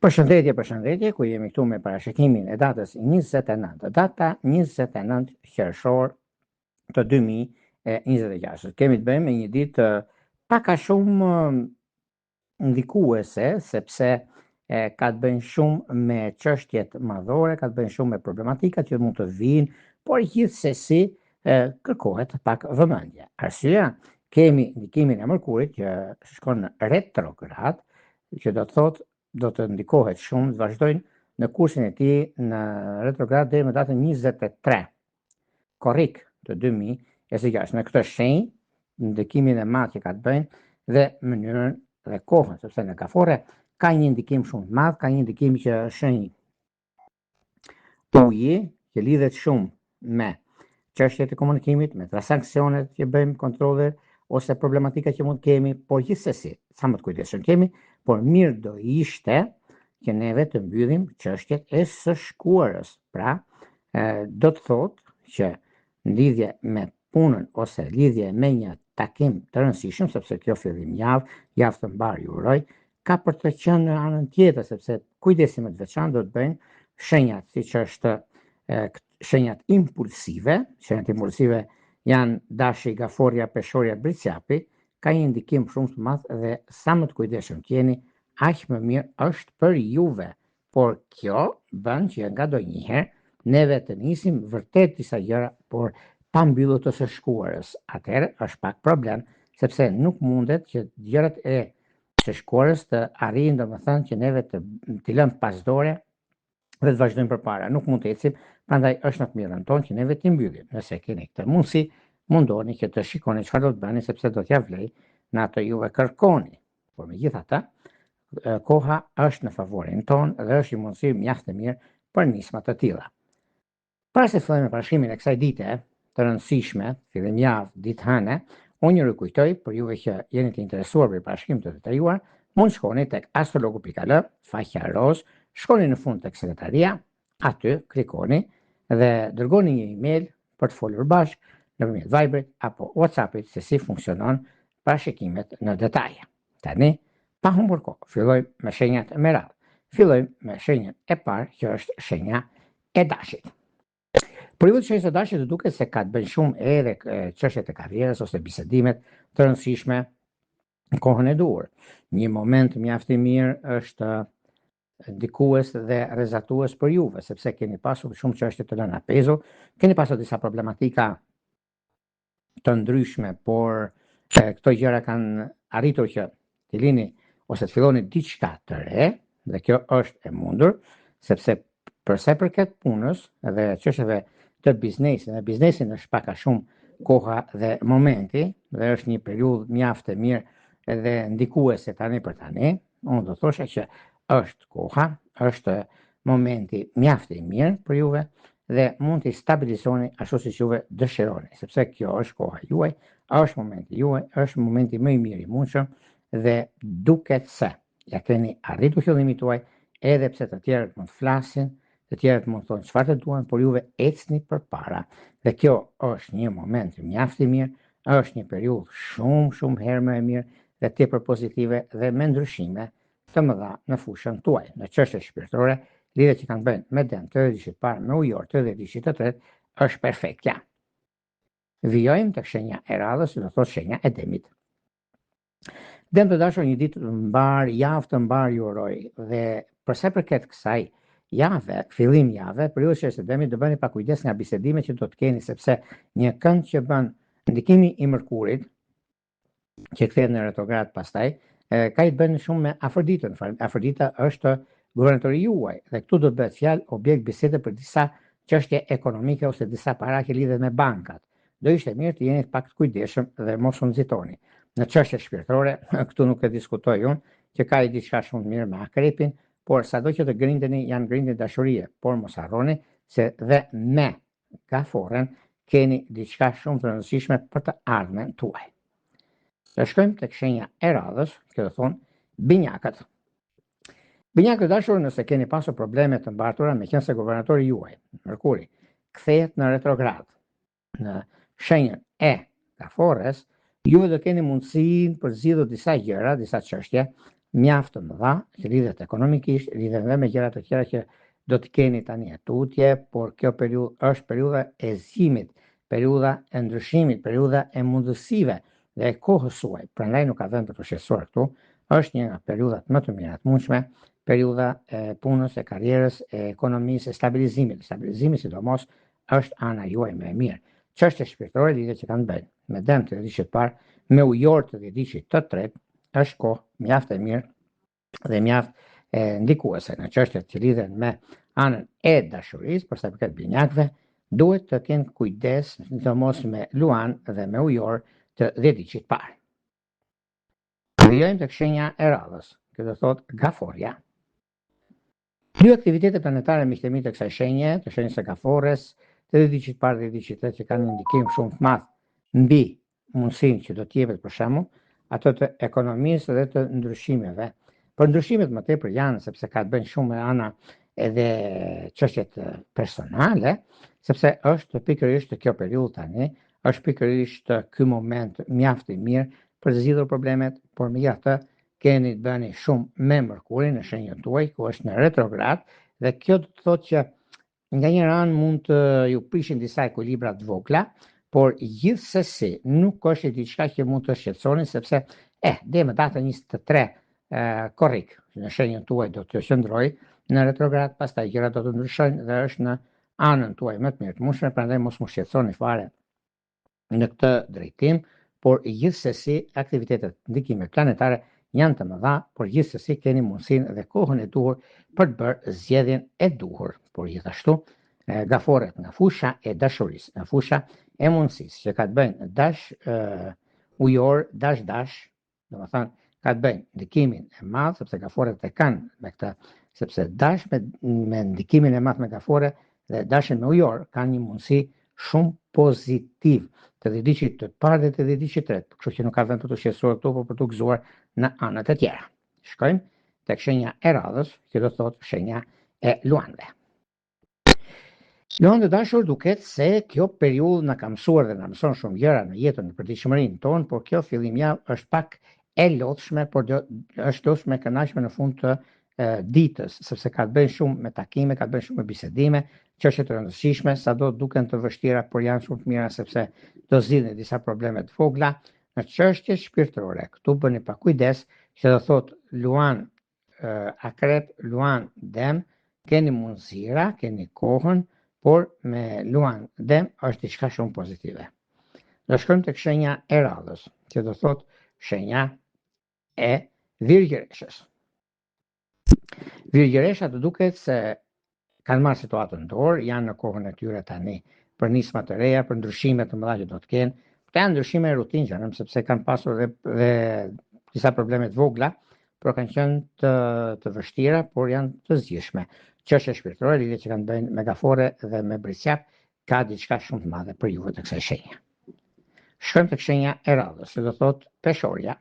Përshëndetje, ku jemi këtu me parashikimin e datës 29, data 29 qershor të 2026. Kemi të bëjmë me një ditë pak a shumë ndikuese, sepse ka të bëjnë shumë me çështjet madhore, ka të bëjnë shumë me problematikat që mund të vinë, por gjithsesi kërkohet pak vëmendje. Arsyeja, kemi ndikimin e Mërkurit që shkon në retrograd, që do të thotë do të ndikohet shumë, të vazhdojnë në kursin e tij në retrograd deri më datën 23 korrik të 2026. Në këtë shenjë, ndikimin e madh që ka të bëjnë dhe mënyrën dhe kohën, sepse në Kafore ka një ndikim shumë të madh, ka një ndikim që shenjë uji, që lidhet shumë me çështjet e komunikimit, me transaksionet që bëjmë, kontrolle ose problematika që mund kemi, por gjithsesi, sa më të kujdesshëm kemi, por mirë do ishte që neve të mbyllim çështjet e së shkuarës. Pra, do të thotë që në lidhje me punën ose lidhje me një takim të rëndësishëm, sepse kjo fillim javë të mbarë ju uroj, ka për të qenë në anën tjetër, sepse kujdesi më të veçantë do të bëjnë shenjat, siç është shenjat impulsive janë dashi, gaforja, peshorja, britsjapi, ka një ndikim shumë të madh dhe sa më të kujdesshëm qeni, aq më mirë është për juve. Por kjo bën që ngadonjëherë neve të nisim vërtet disa gjëra, por pa mbyllur të së shkuarës. Atëherë është pak problem, sepse nuk mundet që gjërat e së shkuarës të arrijnë, domethënë që neve të lëmë pas dore dhe të vazhdojmë përpara. Nuk mund të ecim, prandaj është në të mirën tonë që neve të mbyllim. Nëse keni këtë mundësi, mundoni që të shikoni çfarë do të bëni, sepse do t'ja vlej në atë juve kërkoni. Por megjithatë, koha është në favorin tonë dhe është një mundësi mjaft e mirë për nisma të tilla. Para se fillojmë parashikimin e kësaj dite të rëndësishme, fillim javë, ditë hëne, unë ju rikujtoj për juve që jeni të interesuar për parashikim të detajuar, mund shkoni tek astrologu.al, faqja roz, shkoni në fund tek sekretaria, aty klikoni dhe dërgoni një email për të folur bashkë nëpërmjet Viberit apo WhatsAppit se si funksionon parashikimet në detaje. Tani, pa humbur kohë, fillojmë me shenjat me radhë. Fillojmë me shenjën e parë, që është shenja e Dashit. Për ju të shenjës së Dashit, duket se ka të bëjë shumë edhe çështjet e karrierës ose bisedimet të rëndësishme në kohën e duhur. Një moment mjaft i mirë është ndikues dhe rrezatues për juve, sepse keni pasur shumë çështje të lëna pezo, keni pasur disa problematika të ndryshme, por këto gjëra kanë arritur që të lini ose të filloni diçka të re, dhe kjo është e mundur, sepse për sa i përket punës dhe çështjeve të biznesit, dhe biznesin është pak a shumë koha dhe momenti, dhe është një periudhë mjaft e mirë edhe ndikuese tani për tani, unë do thosha që është koha, është momenti mjaft i mirë për juve dhe mund të stabilizoni ashtu siç juve dëshironi, sepse kjo është koha juaj, është momenti juaj, është momenti më i mirë i mundshëm dhe duket se ja keni arritur fillimin tuaj, edhe pse të tjerët mund të flasin, të tjerët mund të thonë çfarë të duan, por juve ecni përpara. Dhe kjo është një moment mjaft i mirë, është një periudhë shumë herë më e mirë dhe tepër pozitive dhe me ndryshime të mëdha në fushën tuaj. Në çështje shpirtërore, lidhjet që kanë bënë me Dëm të dishit parë, me Ujor të dishit të tretë, është perfektja. Vijojmë tek shenja e radhës, do thotë shenja e Demit. Dëm të dashur, një ditë të mbar, javë të mbar ju uroj, dhe për sa i përket kësaj jave, fillim jave, periudhës së Demit, do bëni pa kujdes nga bisedimet që do të keni, sepse një kënd që bën ndikimi i Mërkurit, që kthehet në retrograd pastaj, ka i bën shumë me Afroditën. Afrodita është guvernatori juaj dhe këtu do të bëhet fjalë objekt bisede për disa çështje ekonomike ose disa para që lidhet me bankat. Do ishte mirë të jeni pak të kujdesshëm dhe mos u nxitoni. Në çështje shpirtërore, këtu nuk e diskutoj unë, që ka i diçka shumë mirë me Akrepin, por sado që të grindeni, janë grindje dashurie, por mos harroni se dhe me Gaforen keni diçka shumë të rëndësishme për të ardhmen tuaj. Të shkojmë tek shenja e radhës, që do thonë binjakët. Binjakët dashur, nëse keni pasur probleme të mbartura me qenë se guvernatori juaj, Mërkuri, kthehet në retrograd në shenjën e Gafores, juve do keni mundësinë për zgjidhur disa gjëra, disa çështje, mjaft të mëdha, që lidhet ekonomikisht, lidhet dhe me gjëra të tjera që do të keni tani tutje, por kjo periudhë është periudha e zgjimit, periudha e ndryshimit, periudha e mundësive dhe e kohës suaj. Prandaj nuk ka vend për të shqetësuar këtu. Është një nga periudhat më të mira të mundshme, periudha e punës, e karrierës, e ekonomisë, e stabilizimit. Stabilizimi sidomos është ana juaj më e mirë. Çështje shpirtërore lidhet që kanë bëjnë me dëm të dhjeshit parë, me ujor të dhjeshit të tretë, është kohë mjaft e mirë dhe mjaft e ndikuese në çështjet që lidhen me anën e dashurisë, për sa i përket binjakëve, duhet të kenë kujdes sidomos me luan dhe me ujor të dhjetit parë. Vijojmë tek shenja e radhës, që do thotë gaforja. Dy aktivitete planetare miqtemi të kësaj shenje, të shenjës së gafores, të dhjetit parë dhe dhjetit tretë, që kanë një ndikim shumë të madh mbi mundësinë që do të jepet për shembull ato të ekonomisë dhe të ndryshimeve. Por ndryshimet më tepër janë sepse ka të bëjnë shumë me ana edhe çështjet personale, sepse është pikërisht kjo periudhë tani, është pikërisht ky moment mjaft i mirë për të zgjidhur problemet, por megjithatë keni të bëni shumë me Mërkurin në shenjën tuaj, ku është në retrograd, dhe kjo do të thotë që nga një anë mund të ju prishin disa ekuilibra të vogla, por gjithsesi nuk është diçka që mund të shqetësoni, sepse deri më datën 23 korrik në shenjën tuaj do të qëndrojë në retrograd, pastaj gjërat do të ndryshojnë dhe është në anën tuaj më të mirë të mundshme, prandaj mos u shqetësoni fare në këtë drejtim, por gjithsesi aktivitetet ndikime planetare janë të mëdha, por gjithsesi keni mundësinë dhe kohën e duhur për të bërë zgjedhjen e duhur. Por gjithashtu gaforet nga fusha e dashurisë, nga fusha e mundësisë, që ka të bëjnë dash ujor, dash, domethënë ka të bëjnë ndikimin e madh, sepse gaforet e kanë me këtë, sepse dash me ndikimin e madh me gafore dhe dashin me ujor kanë një mundësi shumë pozitiv të dhjetit të parë dhe të dhjetit të tretë, kështu që nuk ka vend për të shqetësuar këtu, por për të gëzuar në anët e tjera. Shkojmë tek shenja e radhës, që do thotë shenja e luanëve. Luanë të dashur, duket se kjo periudhë na ka mësuar dhe na mëson shumë gjëra në jetën e përditshmërinë tonë, por kjo fillim javë është pak e lodhshme, por është lodhshme e kënaqshme në fund të ditës, sepse ka të bëjë shumë me takime, ka të bëjë shumë me bisedime, çështje të rëndësishme, sado duken të vështira, por janë shumë të mira sepse do zgjidhni disa probleme të vogla në çështje shpirtërore. Këtu bëni pa kujdes, që do thotë luan akrep, luan dëm, keni mundësira, keni kohën, por me luan dëm është diçka shumë pozitive. Do shkojmë tek shenja e radhës, që do thotë shenja e Virgjëreshës. Virgjëresha të duket se kanë marrë situatën dorë, janë në kohën e tyre tani për nisma të reja, për ndryshime të mëdha që do të kenë. Këto janë ndryshime rutinore, sepse kanë pasur dhe disa probleme të vogla, por kanë qenë të vështira, por janë të zgjidhshme. Çështje shpirtërore lidhje që kanë bëjnë me gafore dhe me brisjap, ka diçka shumë të madhe për juve të kësaj shenje. Shkojmë tek shenja e radhës, që do thotë peshorja.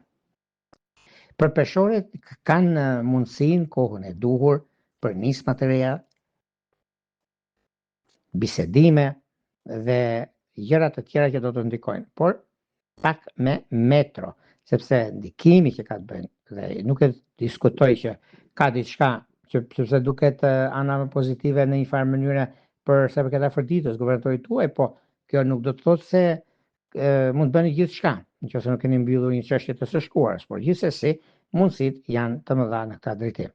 Për peshorët kanë mundësinë, kohën e duhur për nisma të reja, bisedime dhe gjëra të tjera që do të ndikojnë, por pak me metro, sepse ndikimi që ka të bëjnë, dhe nuk e diskutoj që ka diçka që sepse duket ana pozitive në një farë mënyre për sa përket afërditës guvernatori tuaj, po kjo nuk do të thotë se mund të bëni gjithçka, nëse nuk keni mbyllur një çështje të së shkuarës, por gjithsesi mundësitë janë të mëdha në këtë drejtim.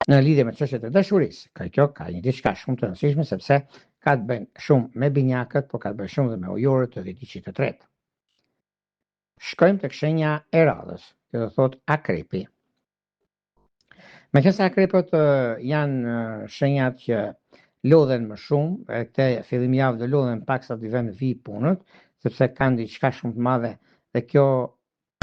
Në lidhje me çështjet e dashurisë, kjo ka një diçka shumë të rëndësishme, sepse ka të bëjnë shumë me binjakët, por ka të bëjnë shumë dhe me ujorët të dhjetit të tretë. Shkojmë tek shenja e radhës, që do thotë akrepi. Meqense akrepët janë shenjat që lodhen më shumë, këtë fillim javë do lodhen pak sa të vënë vi punët, sepse kanë diçka shumë të madhe dhe kjo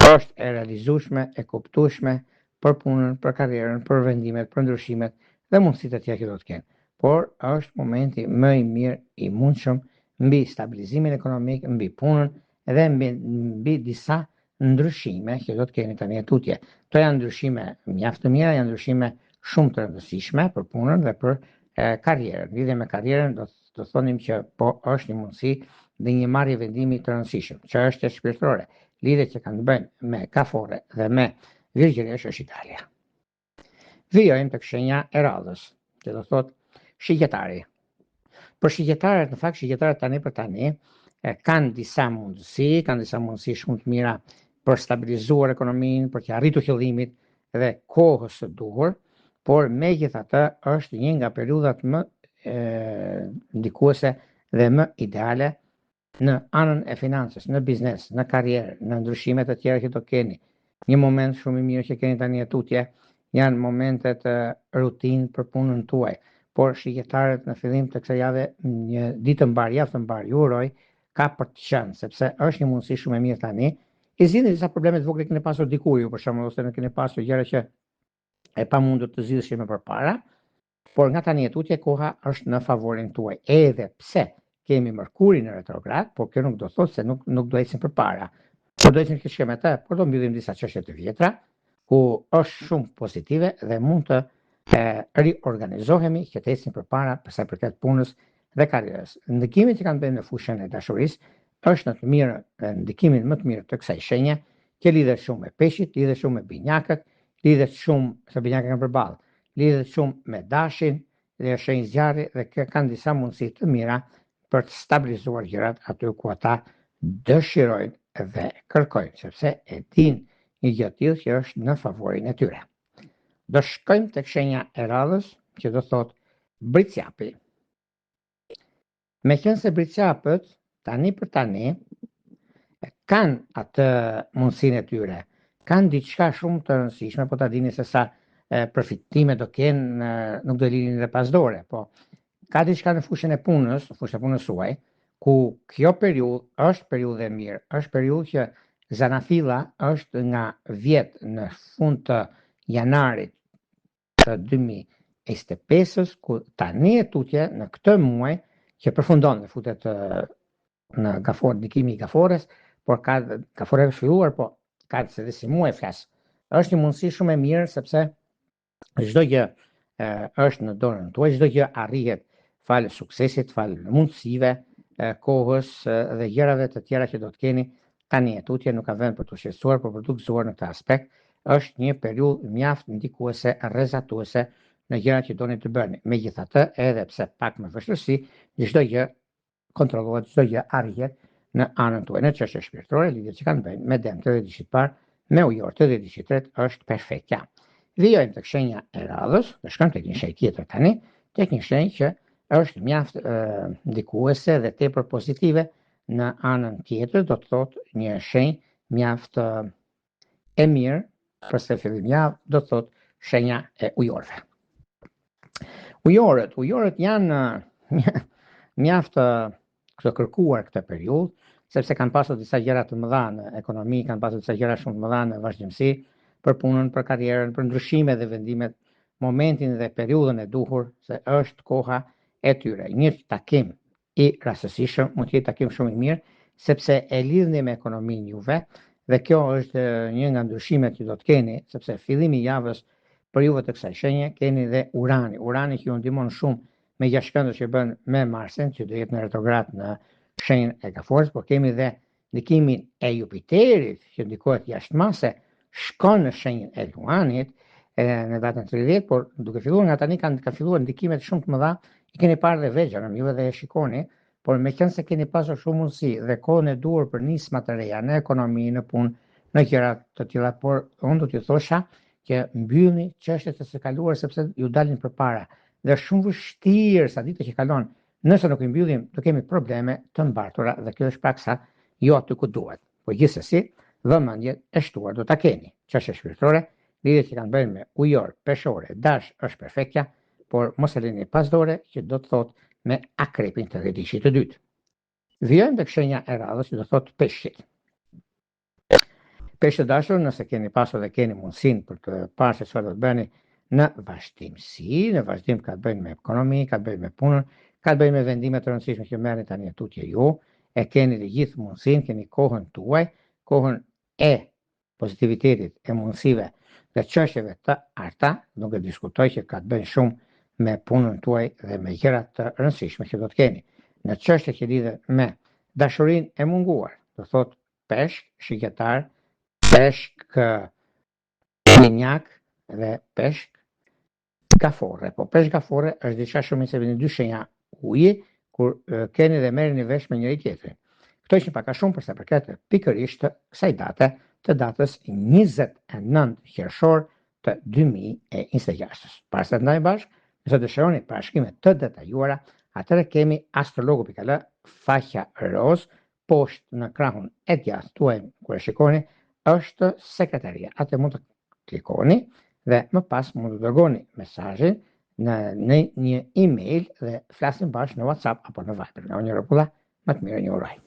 është e realizueshme, e kuptueshme për punën, për karrierën, për vendimet, për ndryshimet dhe mundësitë e tjera që do të kenë. Por është momenti më i mirë i mundshëm mbi stabilizimin ekonomik, mbi punën dhe mbi disa ndryshime që do të keni tani tutje. Këto janë ndryshime mjaft të mira, janë ndryshime shumë të rëndësishme për punën dhe për karrierën. Lidhje me karrierën do të thonim që po është një mundësi dhe një marrje vendimi të rëndësishëm, që është shpirtërore. Lidhjet që kanë të bëjnë me gafore dhe me Virgjëresh është Italia. Vijojmë tek shenja e radhës, që do thotë shigjetari. Për shigjetarët, në fakt shigjetarët tani për tani kanë disa mundësi shumë të mira për stabilizuar ekonominë, për të arritur qëllimit dhe kohës së duhur, por megjithatë është një nga periudhat më ndikuese dhe më ideale në anën e financës, në biznes, në karrierë, në ndryshimet e tjera që do keni. Një moment shumë i mirë që keni tani tutje janë momentet rutinë për punën tuaj. Por shigjetarët në fillim të kësaj jave, një ditë mbar, javë të mbar, ju uroj ka për të qenë, sepse është një mundësi shumë e mirë tani. I zgjidhni disa probleme të vogla që keni pasur diku ju, për shembull, ose ne keni pasur gjëra që e pamundur të zgjidheshin më përpara, por nga tani e tutje koha është në favorin tuaj. Edhe pse kemi Mërkurin në retrograd, por kjo nuk do thotë se nuk do ecim përpara. Por do ecim këtë shkeme të, por do mbyllim disa çështje të vjetra, ku është shumë pozitive dhe mund të riorganizohemi që të ecim përpara për sa i përket punës dhe karrierës. Ndikimin që kanë bërë në fushën e dashurisë është në të mirë, ndikimin më të mirë të kësaj shenje, që lidhet shumë me peshqit, lidhet shumë me binjakët, lidhet shumë, se binjakët kanë përballë, lidhet shumë me dashin dhe shenjë zjarri dhe kanë disa mundësi të mira për të stabilizuar gjërat aty ku ata dëshirojnë dhe kërkojnë, sepse e dinë një gjë të tillë që është në favorin e tyre. Do shkojmë tek shenja e radhës, që do thotë bricjapi. Meqense bricjapët tani për tani kanë atë mundësinë e tyre, kanë diçka shumë të rëndësishme, po ta dini se sa përfitime do kenë, nuk do lini dhe pas dore, po ka diçka në fushën e punës, në fushën e punës suaj, ku kjo periudhë është periudhë e mirë, është periudhë që zanafilla është nga vjet në fund të janarit të 2025-s, ku tani e tutje në këtë muaj që përfundon dhe futet në gafor, ndikimi i gafores, por ka gafore filluar, po ka se dhe si muaj flas. Është një mundësi shumë e mirë sepse çdo gjë është në dorën tuaj, çdo gjë arrihet fal suksesit, fal mundësive, kohës dhe gjërave të tjera që do të keni. Tani e tutje nuk ka vend për të shqetësuar, por për të gëzuar në këtë aspekt. Është një periudhë mjaft ndikuese, rrezatuese në gjërat që doni të bëni. Megjithatë, edhe pse pak me vështirësi, çdo gjë kontrollohet, çdo gjë arrihet në anën tuaj. Në çështje shpirtërore, lidhjet që kanë bëjnë me Dem të diçit parë, me Ujor të diçit tretë është perfekta. Vijojmë tek shenja e radhës, do shkojmë tek një shenjë tjetër tani, tek një shenjë që është mjaft ndikuese dhe tepër pozitive në anën tjetër, do të thotë një shenjë mjaft e mirë për së fillim javë, do të thotë shenja e ujorëve. Ujorët janë mjaft të kërkuar këtë periudhë, sepse kanë pasur disa gjëra të mëdha në ekonomi, kanë pasur disa gjëra shumë të mëdha në vazhdimsi për punën, për karrierën, për ndryshime dhe vendimet, momentin dhe periudhën e duhur, se është koha e tyre. Një takim i rastësishëm mund të jetë takim shumë i mirë, sepse e lidhni me ekonominë juve, dhe kjo është një nga ndryshimet që do të keni, sepse fillimi i javës për juve të kësaj shenje keni dhe Urani që ju ndihmon shumë me gjashtkëndën që bën me Marsin, që do jetë në retrograd në shenjën e gaforës, por kemi dhe ndikimin e Jupiterit që ndikohet jashtëmase, shkon në shenjën e Luanit në datën 30, por duke filluar nga tani kanë filluar ndikimet shumë të mëdha, i keni parë dhe vegjën, juve dhe e shikoni, por meqense keni pasur shumë mundësi dhe kohën e duhur për nisma të reja në ekonomi, në punë, në gjëra të tilla, por unë do t'ju thosha që mbyllni çështjet e së kaluar sepse ju dalin përpara. Dhe është shumë vështirë sa ditë që kalon. Nëse nuk i mbyllim, do kemi probleme të mbartura dhe kjo është paksa jo aty ku duhet. Po gjithsesi, vëmendjen e shtuar do ta keni. Çështje shpirtërore, lidhjet që kanë bënë me ujor, peshore, dash është perfektja, por mos e lini pas dore që do të thotë me akrepin të rrjedhishit të dytë. Vijojmë tek shenja e radhës që do thotë peshqit. Peshë dashur, nëse keni pasur dhe keni mundësinë për të parë se çfarë do të bëni në vazhdimsi, në vazhdim ka të bëjë me ekonomi, ka të bëjë me punën, ka të bëjë me vendime të rëndësishme që merrni tani tutje ju, e keni të gjithë mundësinë, keni kohën tuaj, kohën e pozitivitetit, e mundësive dhe çështjeve të arta, nuk e diskutoj që ka të bëjë shumë me punën tuaj dhe me gjërat të rëndësishme që do të keni. Në çështje që lidhen me dashurinë e munguar, do thotë peshk, shigjetar, peshk, minjak dhe peshk, gafore, po pesh gafore është diçka shumë se vjen dy shenja uji kur keni dhe merreni vesh me njëri tjetrin. Këto ishin pak a shumë për sa përket pikërisht kësaj date, të datës 29 qershor të 2026. Para se të ndajmë bashkë, nëse dëshironi parashkrime të detajuara, atëherë kemi astrologu.al, faqja roz, poshtë në krahun e djathtë tuaj kur e shikoni, është sekretaria. Atë mund të klikoni dhe më pas mund të dërgoni mesazhin në një email dhe flasim bashkë në WhatsApp apo në Viber. Nga unë Rrokulla, më të mirë një uroj.